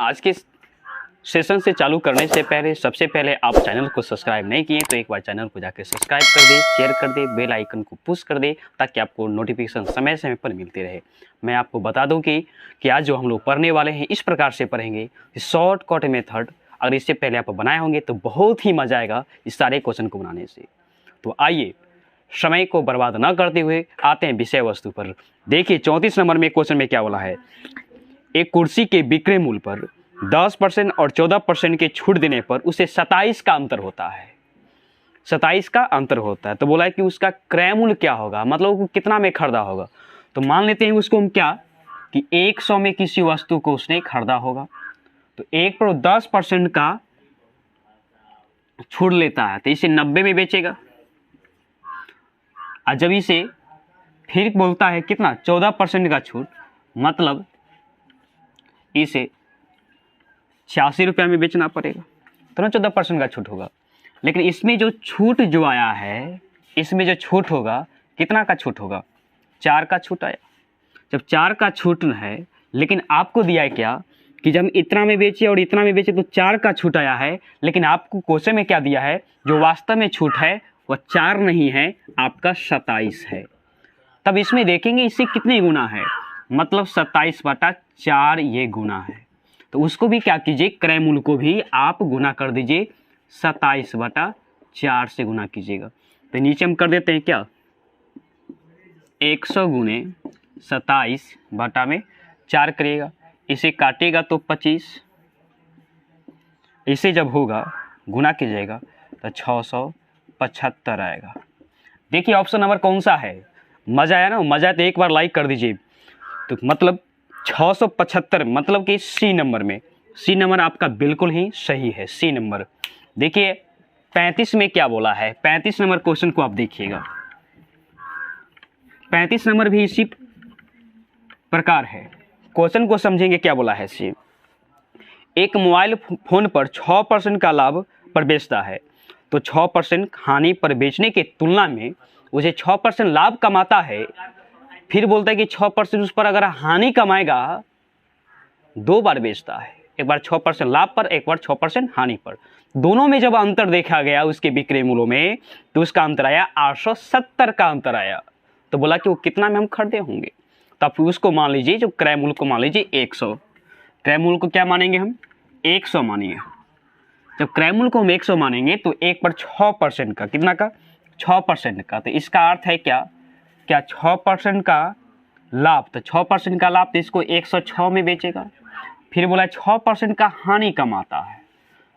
आज के सेशन से चालू करने से पहले सबसे पहले आप चैनल को सब्सक्राइब नहीं किए तो एक बार चैनल को जाकर सब्सक्राइब कर दे, शेयर कर दे, बेल आइकन को पुश कर दे ताकि आपको नोटिफिकेशन समय समय पर मिलते रहे। मैं आपको बता दूं कि आज जो हम लोग पढ़ने वाले हैं इस प्रकार से पढ़ेंगे कि शॉर्टकट मेथड अगर इससे पहले आप बनाए होंगे तो बहुत ही मजा आएगा इस सारे क्वेश्चन को बनाने से। तो आइए समय को बर्बाद न करते हुए आते हैं विषय वस्तु पर। देखिए 34 नंबर में क्वेश्चन में क्या बोला है, एक कुर्सी के विक्रय मूल्य पर 10% और 14% के छूट देने पर उसे 27 का अंतर होता है। 27 का अंतर होता है तो बोला है कि उसका क्रय मूल्य क्या होगा, मतलब वो कितना में खरीदा होगा। तो मान लेते हैं उसको हम क्या कि 100 में किसी वस्तु को उसने खरीदा होगा तो 1 पर 10% का छूट लेता है तो इसे 90 में बेचेगा। और जब इसे फिर बोलता है कितना 14% का छूट, मतलब इसे 86 रुपया में बेचना पड़ेगा तो ना 14% का छूट होगा। लेकिन इसमें जो छूट जो आया है, इसमें जो छूट होगा कितना का छूट होगा, 4 का छूट आया। जब 4 का छूट है लेकिन आपको दिया है क्या कि जब इतना में बेचे और इतना में बेचे तो 4 का छूट आया है, लेकिन आपको क्वेश्चन में क्या दिया है, जो वास्तव में छूट है वह 4 नहीं है, आपका 27 है। तब इसमें देखेंगे इससे कितने गुना है, मतलब 27/4 ये गुना है। तो उसको भी क्या कीजिए, क्रय मूल्य को भी आप गुना कर दीजिए, 27/4 से गुना कीजिएगा। तो नीचे हम कर देते हैं क्या, 100 गुने 27/4 करिएगा, इसे काटिएगा तो 25, इसे जब होगा गुना कीजिएगा तो 675 आएगा। देखिए ऑप्शन नंबर कौन सा है, मज़ा आया ना, मज़ा आया तो एक बार लाइक कर दीजिए। तो मतलब 675 मतलब कि सी नंबर में, सी नंबर आपका बिल्कुल ही सही है, सी नंबर। देखिए 35 में क्या बोला है, 35 नंबर क्वेश्चन को आप देखिएगा। 35 नंबर भी इसी प्रकार है, क्वेश्चन को समझेंगे क्या बोला है। सी एक मोबाइल फोन पर 6% का लाभ पर बेचता है तो 6% हानि पर बेचने के तुलना में उसे 6% लाभ कमाता है। फिर बोलता है कि 6% उस पर अगर हानि कमाएगा, 2 बार बेचता है, एक बार 6% लाभ पर, एक बार 6% हानि पर। दोनों में जब अंतर देखा गया उसके विक्रय मूल्यों में तो उसका अंतर आया 870 का अंतर आया। तो बोला कि वो कितना में हम खरीदे होंगे, तब फिर उसको मान लीजिए, जो क्रय मूल्य को मान लीजिए 100, क्रय मूल्य को क्या मानेंगे हम, 100 मानेंगे। जब क्रय मूल्य को हम 100 मानेंगे तो 1 पर 6% का, कितना का, 6% का। तो इसका अर्थ है क्या 6% का लाभ, तो 6% का लाभ तो इसको 106 में बेचेगा। फिर बोला 6% का हानि कमाता है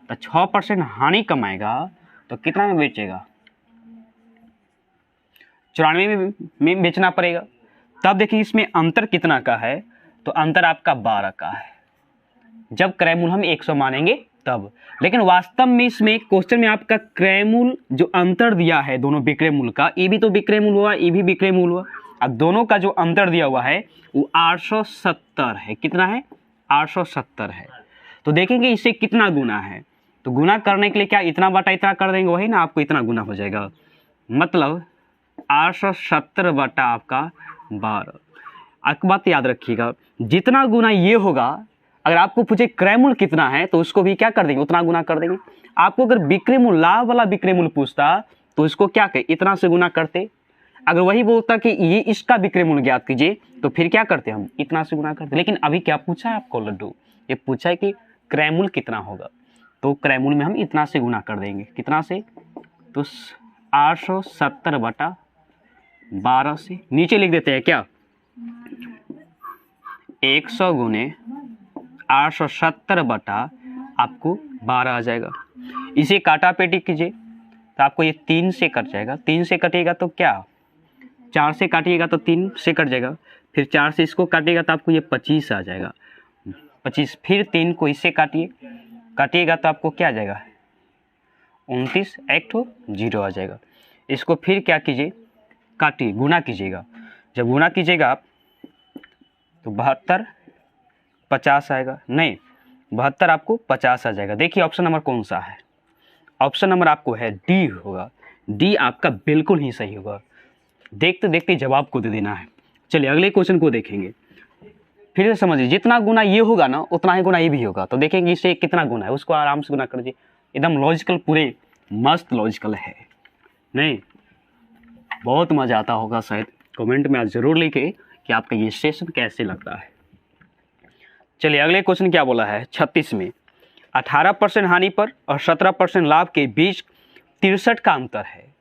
तो 6% हानि कमाएगा तो कितना में बेचेगा, 94 में बेचना पड़ेगा। तब देखिए इसमें अंतर कितना का है, तो अंतर आपका 12 का है, जब क्रय मूल्य हम 100 मानेंगे तब। लेकिन वास्तव में इसमें क्वेश्चन में आपका क्रय मूल्य जो अंतर दिया है दोनों विक्रय मूल्य का, ये भी तो विक्रय मूल्य हुआ, ये भी विक्रय मूल्य हुआ, अब दोनों का जो अंतर दिया हुआ है वो 870 है। कितना है, 870 है। तो देखेंगे इससे कितना गुना है, तो गुना करने के लिए क्या इतना बटा इतना कर देंगे, वही ना आपको इतना गुना हो जाएगा, मतलब 870 बटा आपका 12। एक बात याद रखिएगा, जितना गुना ये होगा, अगर आपको पूछे क्रय मूल्य कितना है तो उसको भी क्या कर देंगे, उतना गुना कर देंगे। आपको अगर विक्रय मूल्य, लाभ वाला विक्रय मूल्य पूछता तो इसको क्या कहे, इतना से गुना करते। अगर वही बोलता कि ये इसका विक्रय मूल्य ज्ञात कीजिए तो फिर क्या करते हम, इतना से गुना करते। लेकिन अभी क्या पूछा है आपको लड्डू, ये पूछा है कि क्रय मूल्य कितना होगा, तो क्रय मूल्य में हम इतना से गुना कर देंगे, कितना से, तो 870/12 से। नीचे लिख देते हैं क्या, 100 गुने 870 बटा आपको 12 आ जाएगा। इसे काटा पेटी कीजिए तो आपको ये 3 से कट जाएगा, 3 से कटेगा तो क्या, 4 से काटिएगा तो 3 से कट जाएगा, फिर 4 से इसको काटिएगा तो आपको ये 25 आ जाएगा, 25। फिर 3 को इससे काटिएगा तो आपको क्या आ जाएगा, 29, एक तो 0 आ जाएगा। इसको फिर क्या कीजिए, काटिए, गुना कीजिएगा। जब गुना कीजिएगा आप तो 72 50 आएगा, नहीं 72 आपको 50 आ जाएगा। देखिए ऑप्शन नंबर कौन सा है, ऑप्शन नंबर आपको है डी होगा, डी आपका बिल्कुल ही सही होगा। देखते देखते जवाब को दे देना है। चलिए अगले क्वेश्चन को देखेंगे। फिर से समझिए, जितना गुना ये होगा ना उतना ही गुना ये भी होगा। तो देखेंगे इससे कितना गुना है, उसको आराम से गुना कर दीजिए। एकदम लॉजिकल, पूरे मस्त लॉजिकल है। नहीं, बहुत मज़ा आता होगा शायद। कमेंट में आज ज़रूर लिखे कि आपका ये सेशन कैसे लगता है। चलिए अगले क्वेश्चन क्या बोला है 36 में, 18% हानि पर और 17% लाभ के बीच 63 का अंतर है।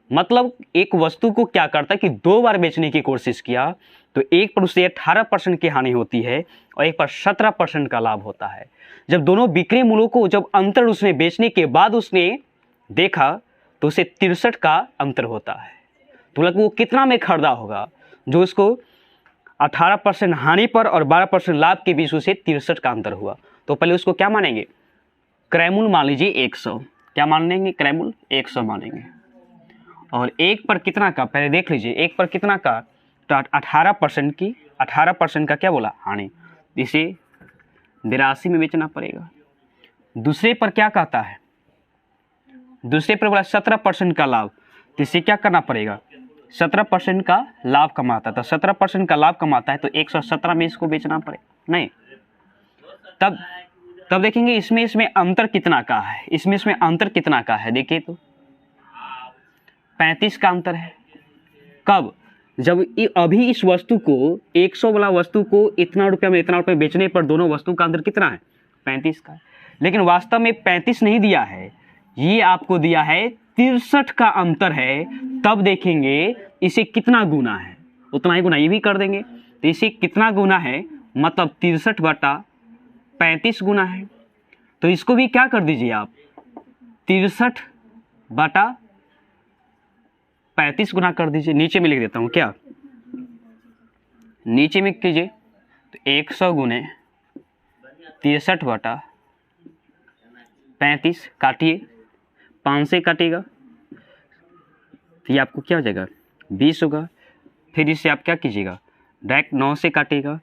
मतलब एक वस्तु को क्या करता है कि 2 बार बेचने की कोशिश किया तो एक पर उसे 18% की हानि होती है और एक पर 17% का लाभ होता है। जब दोनों बिक्री मूल्यों को जब अंतर उसने बेचने के बाद उसने देखा तो उसे 63 का अंतर होता है। तो लग वो कितना में खरीदा होगा, जो उसको 18% हानि पर और 12% लाभ के बीच उसे 63 का अंतर हुआ। तो पहले उसको क्या मानेंगे, क्रय मूल्य मान लीजिए 100। क्या मानेंगे, क्रय मूल्य 100 मानेंगे। और एक पर कितना का, पहले देख लीजिए, एक पर कितना का, तो 18% का क्या बोला, हानि, इसे 82 में बेचना पड़ेगा। दूसरे पर क्या कहता है, दूसरे पर बोला 17% का लाभ, तो इसे क्या करना पड़ेगा, 17% का लाभ कमाता है। तो 17% का लाभ कमाता है तो 117 में इसको बेचना पड़ेगा। नहीं, तब देखेंगे इसमें अंतर कितना का है, इसमें अंतर कितना का है, देखिए तो 35 का अंतर है। कब, जब अभी इस वस्तु को 100 वाला वस्तु को इतना रुपया में इतना रुपये बेचने पर दोनों वस्तु का अंतर कितना है, 35 का। लेकिन वास्तव में 35 नहीं दिया है, ये आपको दिया है 63 का अंतर है। तब देखेंगे इसे कितना गुना है, उतना ही गुना ये भी कर देंगे। तो इसे कितना गुना है, मतलब 63/35 गुना है। तो इसको भी क्या कर दीजिए आप, 63/35 गुना कर दीजिए। नीचे में लिख देता हूँ, क्या नीचे में कीजिए, तो 100 गुने 63/35 काटिए, 5 से काटिएगा तो ये आपको क्या हो जाएगा, 20 होगा। फिर इससे आप क्या कीजिएगा, डायरेक्ट 9 से काटिएगा,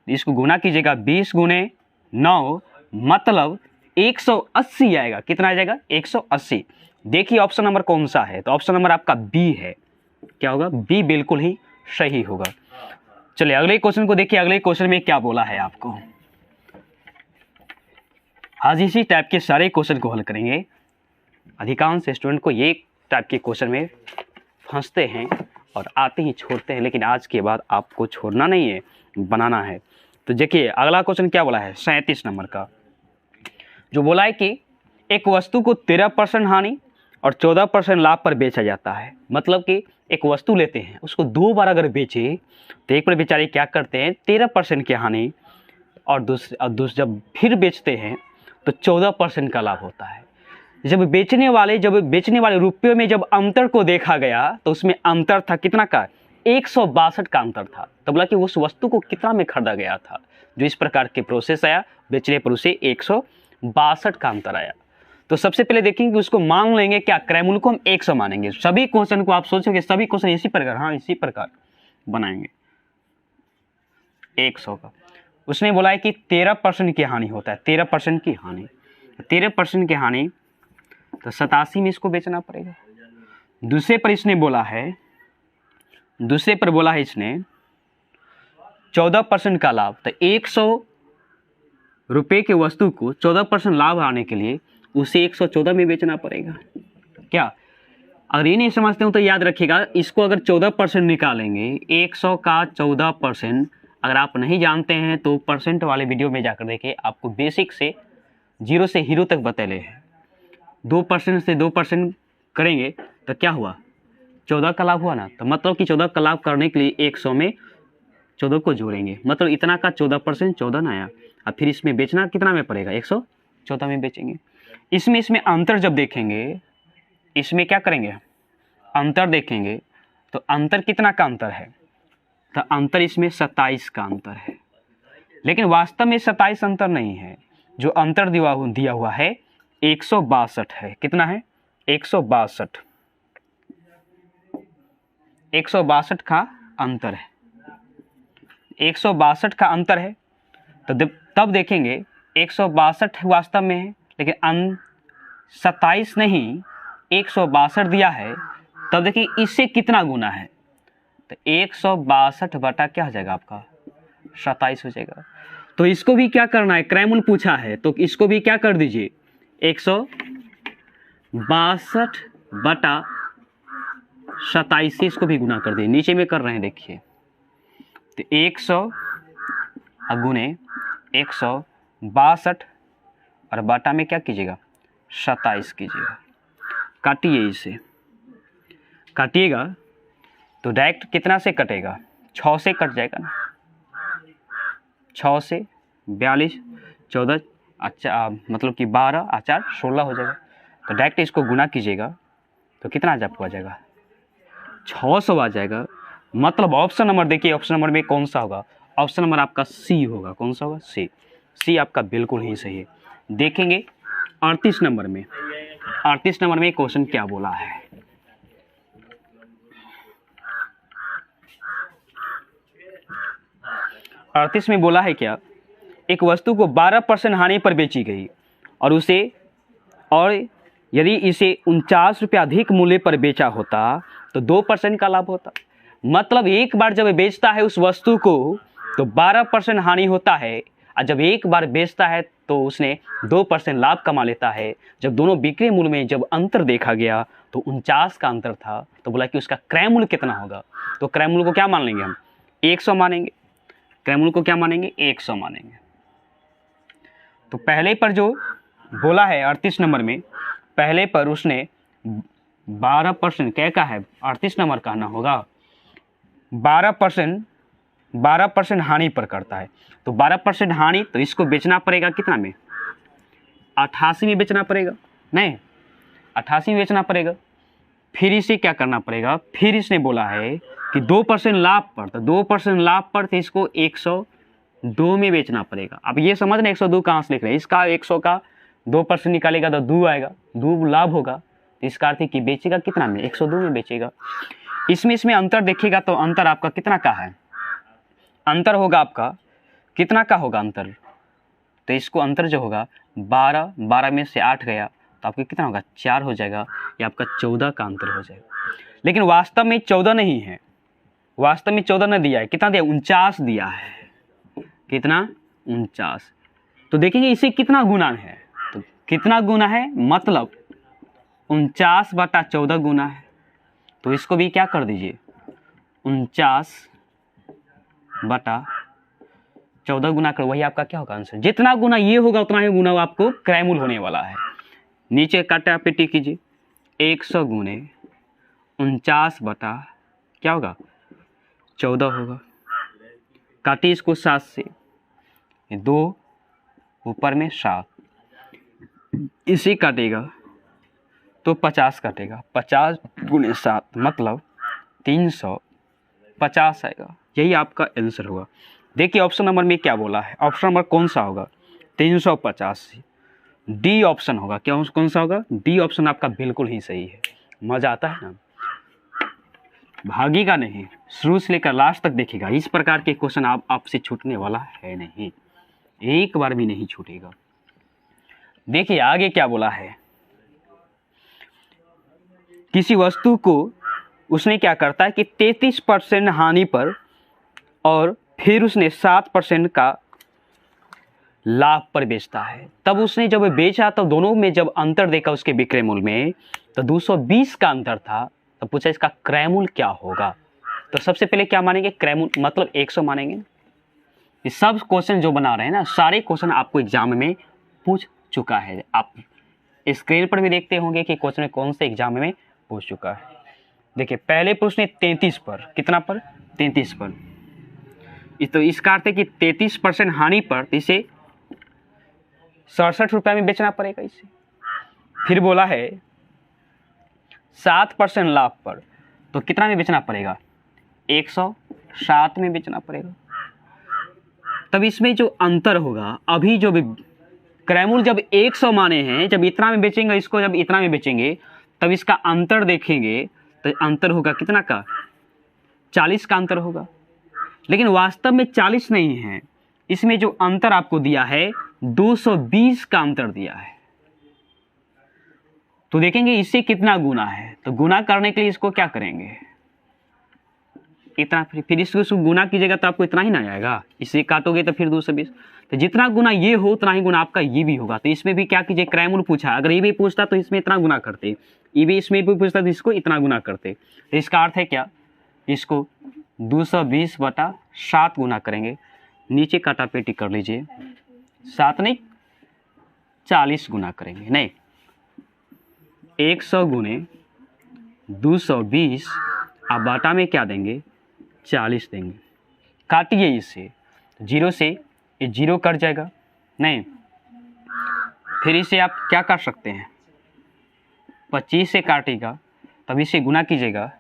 इसको गुना कीजिएगा, 20 गुने 9 मतलब 180 आएगा। कितना आ जाएगा, 180। देखिए ऑप्शन नंबर कौन सा है, तो ऑप्शन नंबर आपका बी है। क्या होगा, बी बिल्कुल ही सही होगा। चलिए अगले क्वेश्चन को देखिए, अगले क्वेश्चन में क्या बोला है आपको। आज इसी टाइप के सारे क्वेश्चन को हल करेंगे। अधिकांश स्टूडेंट को ये टाइप के क्वेश्चन में फंसते हैं और आते ही छोड़ते हैं, लेकिन आज के बाद आपको छोड़ना नहीं है, बनाना है। तो देखिए अगला क्वेश्चन क्या बोला है 37 नंबर का, जो बोला है कि एक वस्तु को 13% हानि और 14% लाभ पर बेचा जाता है। मतलब कि एक वस्तु लेते हैं, उसको 2 बार अगर बेचे तो एक बार बेचारे क्या करते हैं 13% की हानि, और दूसरे जब फिर बेचते हैं तो 14% का लाभ होता है। जब बेचने वाले रुपयों में जब अंतर को देखा गया तो उसमें अंतर था कितना का, 162 का अंतर था। तब बोला कि उस वस्तु को कितना में खरीदा गया था। जो इस प्रकार के प्रोसेस आया, बेचने पर उसे 162 का अंतर आया। तो सबसे पहले देखेंगे कि उसको मान लेंगे क्या, क्रय मूल्य को हम 100 मानेंगे। सभी क्वेश्चन को आप सोचोगे, सभी क्वेश्चन इसी प्रकार, हाँ इसी प्रकार बनाएंगे 100 का। उसने बोला है कि 13% की हानि होता है, 13% की हानि, 13% की हानि, तो 87 में इसको बेचना पड़ेगा। दूसरे पर इसने बोला है, दूसरे पर बोला है इसने 14% का लाभ, तो 100 रुपये के वस्तु को 14% लाभ आने के लिए उसे 114 में बेचना पड़ेगा। क्या, अगर ये नहीं समझते हो तो याद रखिएगा, इसको अगर 14% निकालेंगे, 100 का 14%, अगर आप नहीं जानते हैं तो परसेंट वाले वीडियो में जाकर देखिए, आपको बेसिक से 0 से हीरो तक बतले हैं। 2% से 2% करेंगे तो क्या हुआ, 14 का लाभ हुआ ना। तो मतलब कि 14 का लाभ करने के लिए 100 में 14 को जोड़ेंगे, मतलब इतना का 14%, 14 ना आया। अब फिर इसमें बेचना कितना में पड़ेगा, 114 में बेचेंगे। इसमें अंतर जब देखेंगे, इसमें क्या करेंगे, अंतर देखेंगे तो अंतर कितना का अंतर है, तो अंतर इसमें 27 का अंतर है। लेकिन वास्तव में 27 अंतर नहीं है, जो अंतर दिया हुआ है 162 है। कितना है, 162, 162 का अंतर है, 162 का अंतर है। तो तब देखेंगे 162 वास्तव में है, लेकिन 27 नहीं 162 दिया है। तब देखिए इससे कितना गुना है, तो 162 बटा क्या हो जाएगा आपका 27 हो जाएगा। तो इसको भी क्या करना है, क्रय मूल्य पूछा है तो इसको भी क्या कर दीजिए, 162/27 से इसको भी गुना कर दिए। नीचे में कर रहे हैं देखिए, तो 100 गुने 162 और बटा में क्या कीजिएगा, 27 कीजिएगा। काटिए, इसे काटिएगा तो डायरेक्ट कितना से कटेगा, 6 से कट जाएगा ना, 6 से 42, 14, अच्छा मतलब कि 12 और 4 16 हो जाएगा। तो डायरेक्ट इसको गुना कीजिएगा तो कितना आपको आ जाएगा, 600 आ जाएगा। मतलब ऑप्शन नंबर देखिए, ऑप्शन नंबर में कौन सा होगा, ऑप्शन नंबर आपका सी होगा। कौन सा होगा, सी। सी आपका बिल्कुल ही सही है। देखेंगे 38 नंबर में, 38 नंबर में क्वेश्चन क्या बोला है। अड़तीस में बोला है क्या, एक वस्तु को 12% हानि पर बेची गई और यदि इसे 49 रुपये अधिक मूल्य पर बेचा होता तो 2% का लाभ होता। मतलब एक बार जब बेचता है उस वस्तु को तो 12% हानि होता है, और जब एक बार बेचता है तो उसने 2% लाभ कमा लेता है। जब दोनों बिक्री मूल्य में जब अंतर देखा गया तो 49 का अंतर था, तो बोला कि उसका क्रय मूल्य कितना होगा। तो क्रय मूल्य को क्या मान लेंगे हम, 100 मानेंगे। क्रय मूल्य को क्या मानेंगे, 100 मानेंगे। तो पहले पर जो बोला है 38 नंबर में, पहले पर उसने 12% क्या का है, 38 नंबर कहना होगा, 12% हानि पर करता है। तो 12% हानि, तो इसको बेचना पड़ेगा कितना में, 88 में बेचना पड़ेगा, नहीं 88 में बेचना पड़ेगा। फिर इसे क्या करना पड़ेगा, फिर इसने बोला है कि 2% लाभ पर, तो 2% लाभ पर तो इसको 102 में बेचना पड़ेगा। अब ये समझ रहे 102 कहाँ से लिख रहे हैं, इसका 100 का 2% निकालेगा तो 2 आएगा, 2 लाभ होगा। तो इसका अर्थ है कि बेचेगा कितना में, 102 में बेचेगा। इसमें अंतर देखिएगा तो अंतर आपका कितना का है, अंतर होगा आपका कितना का होगा अंतर, तो इसको अंतर जो होगा 12 में से 8 गया तो आपका कितना होगा, 4 हो जाएगा। ये आपका 14 का अंतर हो जाएगा। लेकिन वास्तव में 14 नहीं है, वास्तव में 14 न दिया है, कितना दिया, 49 दिया है। कितना, 49। तो देखेंगे इसे कितना गुना है, तो कितना गुना है, मतलब 49/14 गुना है। तो इसको भी क्या कर दीजिए, 49/14 गुना कर, वही आपका क्या होगा आंसर। जितना गुना ये होगा उतना ही गुना आपको क्रय मूल्य होने वाला है। नीचे काटा पेटी कीजिए, 100 गुने 49 क्या होगा, 14 होगा। काटिए इसको 7 से, 2 ऊपर में 7, इसी काटेगा तो 50 काटेगा, 50 गुने 7 मतलब 350 आएगा। यही आपका आंसर होगा। देखिए ऑप्शन नंबर में क्या बोला है, ऑप्शन नंबर कौन सा होगा, 350। डी ऑप्शन होगा। क्या कौन सा होगा, डी ऑप्शन आपका बिल्कुल ही सही है। मजा आता है ना, भागेगा नहीं, शुरू से लेकर लास्ट तक देखिएगा। इस प्रकार के क्वेश्चन आपसे छूटने वाला है नहीं, एक बार भी नहीं छूटेगा। देखिए आगे क्या बोला है, किसी वस्तु को उसने क्या करता है कि 33% हानि पर और फिर उसने 7% का लाभ पर बेचता है। तब उसने जब बेचा तो दोनों में जब अंतर देखा उसके विक्रय मूल्य में तो 220 का अंतर था। तो पूछा इसका क्रय मूल्य क्या होगा। तो सबसे पहले क्या मानेंगे, क्रय मूल्य मतलब 100 मानेंगे। ये सब क्वेश्चन जो बना रहे हैं ना, सारे क्वेश्चन आपको एग्जाम में पूछ चुका है। आप स्क्रीन पर भी देखते होंगे कि क्वेश्चन कौन से एग्जाम में पूछ चुका है। देखिए पहले प्रश्न 33 पर, कितना पर, 33 पर। तो इसका अर्थ है कि 33% हानि पर इसे 67 रुपये में बेचना पड़ेगा इसे। फिर बोला है 7% लाभ पर, तो कितना में बेचना पड़ेगा, 107 में बेचना पड़ेगा। तब इसमें जो अंतर होगा, अभी जो क्रय मूल्य जब 100 माने हैं, जब इतना में बेचेंगे इसको, जब इतना में बेचेंगे तब इसका अंतर देखेंगे तो अंतर होगा कितना का, 40 का अंतर होगा। लेकिन वास्तव में 40 नहीं है, इसमें जो अंतर आपको दिया है 220 का अंतर दिया है। तो देखेंगे इससे कितना गुना है। तो गुना करने के लिए इसको क्या करेंगे, इतना, फिर इसको गुना कीजिएगा तो आपको इतना ही ना आएगा, इसे काटोगे तो फिर 220। तो जितना गुना ये हो उतना ही गुना आपका ये भी होगा। तो इसमें भी क्या कीजिए, क्रयमूल पूछा, अगर ये भी पूछता तो इसमें इतना गुना करते, ये भी इसमें भी पूछता तो इसको इतना गुना करते। तो इसका अर्थ है क्या, इसको 220/7 गुना करेंगे, नीचे काटापेटी कर लीजिए, 7 नहीं 40 गुना करेंगे, नहीं 100 गुने 220 आप बाटा में क्या देंगे 40 देंगे। काटिए इसे, जीरो से ये जीरो कट जाएगा, नहीं फिर इसे आप क्या कर सकते हैं 25 से काटेगा, तब इसे गुना कीजिएगा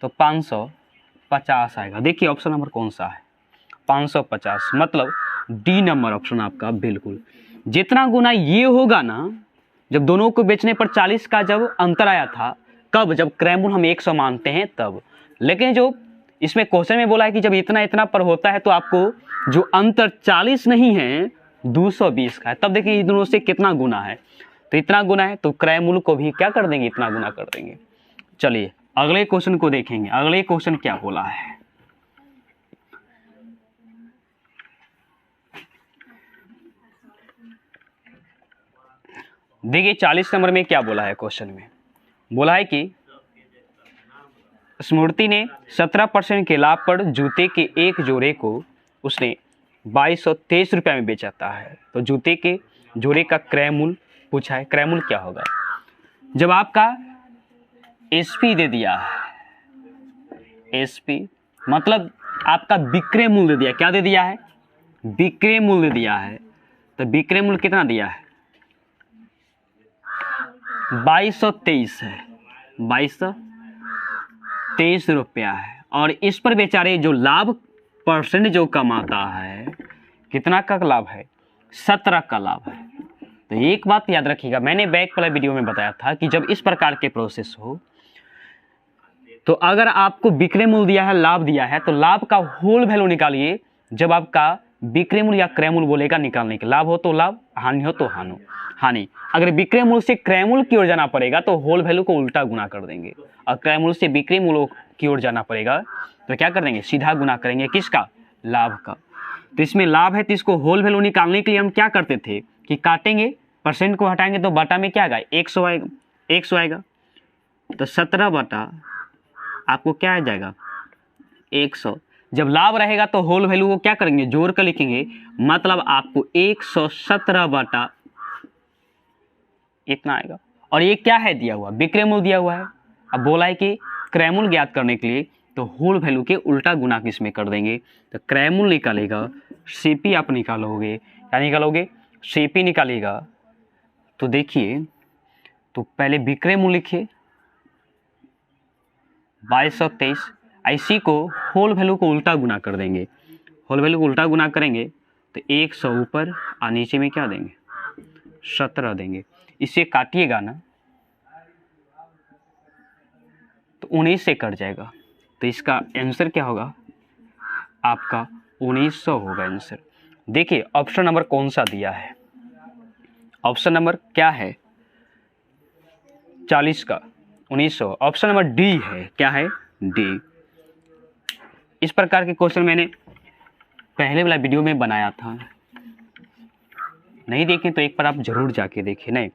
तो 550 आएगा। देखिए ऑप्शन नंबर कौन सा है 550, मतलब डी नंबर ऑप्शन आपका बिल्कुल। जितना गुना ये होगा ना, जब दोनों को बेचने पर 40 का जब अंतर आया था, कब, जब क्रयमूल हम 100 मानते हैं तब। लेकिन जो इसमें क्वेश्चन में बोला है कि जब इतना इतना पर होता है तो आपको जो अंतर 40 नहीं है 220 का है, तब देखिए इन दोनों से कितना गुना है, तो इतना गुना है, तो क्रयमूल को भी क्या कर देंगे, इतना गुना कर देंगे। चलिए अगले क्वेश्चन को देखेंगे, अगले क्वेश्चन क्या बोला है। देखिए 40 नंबर में क्या बोला है, क्वेश्चन में बोला है कि स्मृति ने 17% के लाभ पर जूते के एक जोड़े को उसने 2223 रुपये में बेचा है। तो जूते के जोड़े का क्रय मूल्य पूछा है, क्रय मूल्य क्या होगा। जब आपका एसपी दे दिया है, एसपी मतलब आपका विक्रय मूल्य दे दिया, क्या दे दिया है, विक्रय मूल्य दिया है। तो विक्रय मूल्य कितना दिया है 2223 है, 2223 रुपया है, और इस पर बेचारे जो लाभ परसेंट जो कमाता है, कितना का लाभ है 17 का लाभ है। तो एक बात याद रखिएगा, मैंने बैक वाला वीडियो में बताया था कि जब इस प्रकार के प्रोसेस हो तो अगर आपको विक्रय मूल्य दिया है, लाभ दिया है, तो लाभ का होल वैल्यू निकालिए। जब आपका विक्रय मूल्य या क्रय मूल्य बोलेगा निकालने के, लाभ हो तो लाभ, हानि हो तो हानि। अगर विक्रय मूल्य से क्रय मूल्य की ओर जाना पड़ेगा तो होल वैल्यू को उल्टा गुना कर देंगे, और क्रय मूल्य से विक्रय मूल्य की ओर जाना पड़ेगा तो क्या कर देंगे, सीधा गुना करेंगे, किसका, लाभ का। तो इसमें लाभ है तो इसको होल वैल्यू निकालने के लिए हम क्या करते थे कि काटेंगे, परसेंट को हटाएंगे तो बटा में क्या आएगा 100 आएगा, 100 तो 17 बटा आपको क्या आ जाएगा 100। जब लाभ रहेगा तो होल वैल्यू को क्या करेंगे, जोड़ कर लिखेंगे, मतलब आपको 117 बटा इतना आएगा। और ये क्या है दिया हुआ, विक्रय मूल्य दिया हुआ है। अब बोला है कि क्रय मूल्य ज्ञात करने के लिए तो होल वैल्यू के उल्टा गुना किसमें कर देंगे, तो क्रय मूल्य निकालेगा, सीपी आप निकालोगे, क्या निकालोगे, सीपी निकालेगा। तो देखिए, तो पहले विक्रय मूल्य लिखिए 2223, इसी को होल वैल्यू को उल्टा गुना कर देंगे, होल वैल्यू को उल्टा गुना करेंगे तो 100 ऊपर और नीचे में क्या देंगे 17 देंगे। इसे काटिएगा ना तो 19 से कट जाएगा, तो इसका आंसर क्या होगा आपका 1900 होगा आंसर। देखिए ऑप्शन नंबर कौन सा दिया है, ऑप्शन नंबर क्या है 40 का 1900, ऑप्शन नंबर डी है, क्या है डी। इस प्रकार के क्वेश्चन मैंने पहले वाला वीडियो में बनाया था, नहीं देखें तो एक बार आप जरूर जाके देखें। नहीं